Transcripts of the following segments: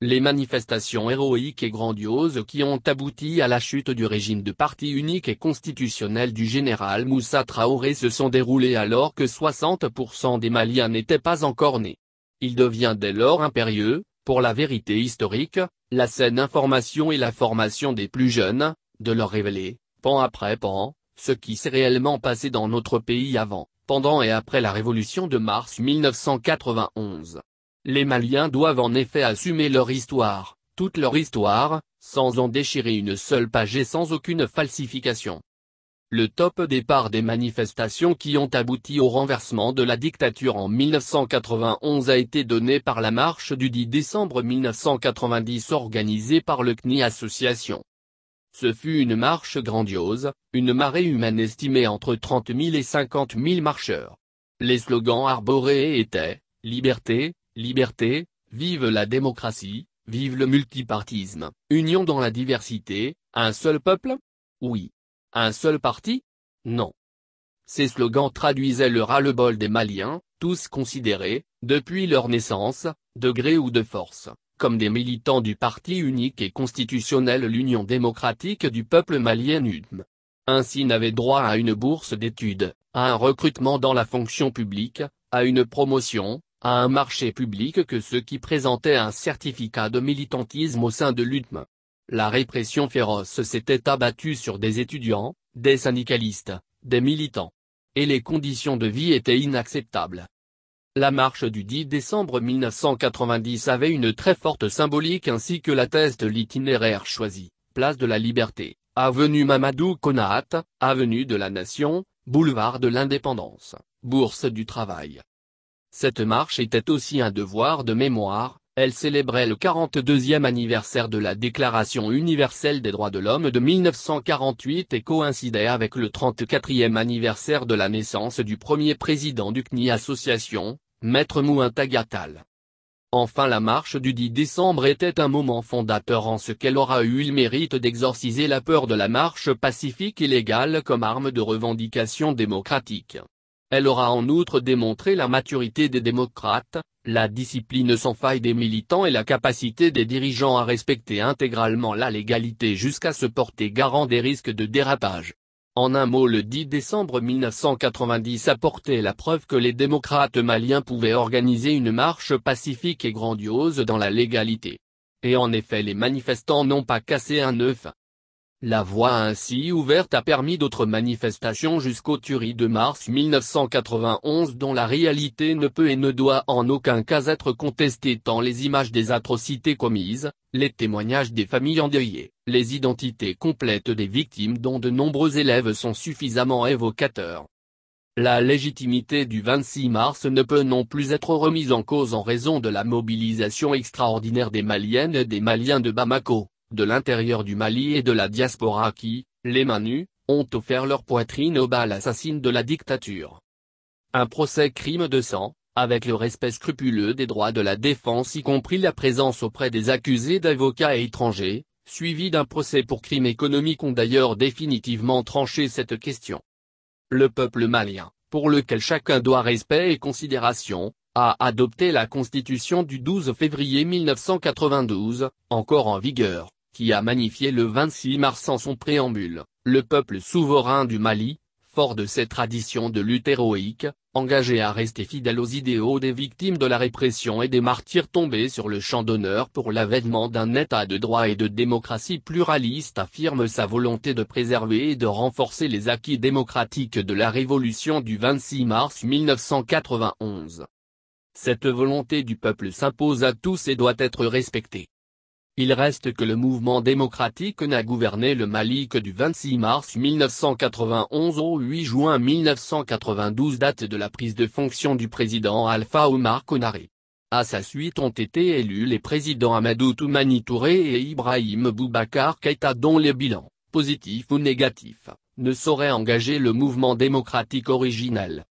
Les manifestations héroïques et grandioses qui ont abouti à la chute du régime de parti unique et constitutionnel du général Moussa Traoré se sont déroulées alors que 60% des Maliens n'étaient pas encore nés. Il devient dès lors impérieux, pour la vérité historique, la saine information et la formation des plus jeunes, de leur révéler, pan après pan, ce qui s'est réellement passé dans notre pays avant, pendant et après la révolution de mars 1991. Les Maliens doivent en effet assumer leur histoire, toute leur histoire, sans en déchirer une seule page et sans aucune falsification. Le top départ des manifestations qui ont abouti au renversement de la dictature en 1991 a été donné par la marche du 10 décembre 1990 organisée par le CNI Association. Ce fut une marche grandiose, une marée humaine estimée entre 30 000 et 50 000 marcheurs. Les slogans arborés étaient « Liberté, liberté, vive la démocratie, vive le multipartisme, union dans la diversité, un seul peuple ? Oui. Un seul parti ? Non. » Ces slogans traduisaient le ras-le-bol des Maliens, tous considérés, depuis leur naissance, de gré ou de force, comme des militants du parti unique et constitutionnel l'Union démocratique du peuple malien UDM. Ainsi n'avaient droit à une bourse d'études, à un recrutement dans la fonction publique, à une promotion, à un marché public que ceux qui présentaient un certificat de militantisme au sein de l'UDM. La répression féroce s'était abattue sur des étudiants, des syndicalistes, des militants. Et les conditions de vie étaient inacceptables. La marche du 10 décembre 1990 avait une très forte symbolique ainsi que l'atteste l'itinéraire choisi, place de la Liberté, avenue Mamadou Konaté, avenue de la Nation, boulevard de l'Indépendance, bourse du travail. Cette marche était aussi un devoir de mémoire, elle célébrait le 42e anniversaire de la Déclaration universelle des droits de l'homme de 1948 et coïncidait avec le 34e anniversaire de la naissance du premier président du CNI Association, Maître Mountagua Tall. Enfin la marche du 10 décembre était un moment fondateur en ce qu'elle aura eu le mérite d'exorciser la peur de la marche pacifique et légale comme arme de revendication démocratique. Elle aura en outre démontré la maturité des démocrates, la discipline sans faille des militants et la capacité des dirigeants à respecter intégralement la légalité jusqu'à se porter garant des risques de dérapage. En un mot, le 10 décembre 1990 apportait la preuve que les démocrates maliens pouvaient organiser une marche pacifique et grandiose dans la légalité. Et en effet les manifestants n'ont pas cassé un œuf. La voie ainsi ouverte a permis d'autres manifestations jusqu'aux tueries de mars 1991 dont la réalité ne peut et ne doit en aucun cas être contestée tant les images des atrocités commises, les témoignages des familles endeuillées, les identités complètes des victimes dont de nombreux élèves sont suffisamment évocateurs. La légitimité du 26 mars ne peut non plus être remise en cause en raison de la mobilisation extraordinaire des Maliennes et des Maliens de Bamako, de l'intérieur du Mali et de la diaspora qui, les mains nues, ont offert leur poitrine aux balles assassines de la dictature. Un procès crime de sang, avec le respect scrupuleux des droits de la défense y compris la présence auprès des accusés d'avocats étrangers, suivi d'un procès pour crime économique ont d'ailleurs définitivement tranché cette question. Le peuple malien, pour lequel chacun doit respect et considération, a adopté la Constitution du 12 février 1992, encore en vigueur, qui a magnifié le 26 mars en son préambule, le peuple souverain du Mali, fort de ses traditions de lutte héroïque, engagé à rester fidèle aux idéaux des victimes de la répression et des martyrs tombés sur le champ d'honneur pour l'avènement d'un état de droit et de démocratie pluraliste affirme sa volonté de préserver et de renforcer les acquis démocratiques de la révolution du 26 mars 1991. Cette volonté du peuple s'impose à tous et doit être respectée. Il reste que le mouvement démocratique n'a gouverné le Mali que du 26 mars 1991 au 8 juin 1992 date de la prise de fonction du président Alpha Oumar Konaré. À sa suite ont été élus les présidents Amadou Toumani Touré et Ibrahim Boubacar Keïta dont les bilans, positifs ou négatifs, ne sauraient engager le mouvement démocratique originel.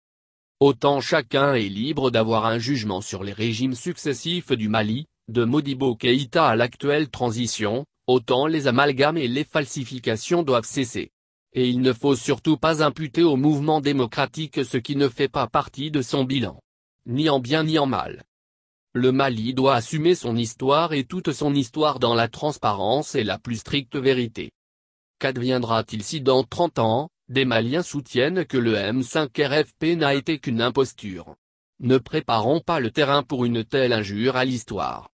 Autant chacun est libre d'avoir un jugement sur les régimes successifs du Mali, de Modibo Keïta à l'actuelle transition, autant les amalgames et les falsifications doivent cesser. Et il ne faut surtout pas imputer au mouvement démocratique ce qui ne fait pas partie de son bilan. Ni en bien ni en mal. Le Mali doit assumer son histoire et toute son histoire dans la transparence et la plus stricte vérité. Qu'adviendra-t-il si dans 30 ans, des Maliens soutiennent que le M5 RFP n'a été qu'une imposture? Ne préparons pas le terrain pour une telle injure à l'histoire.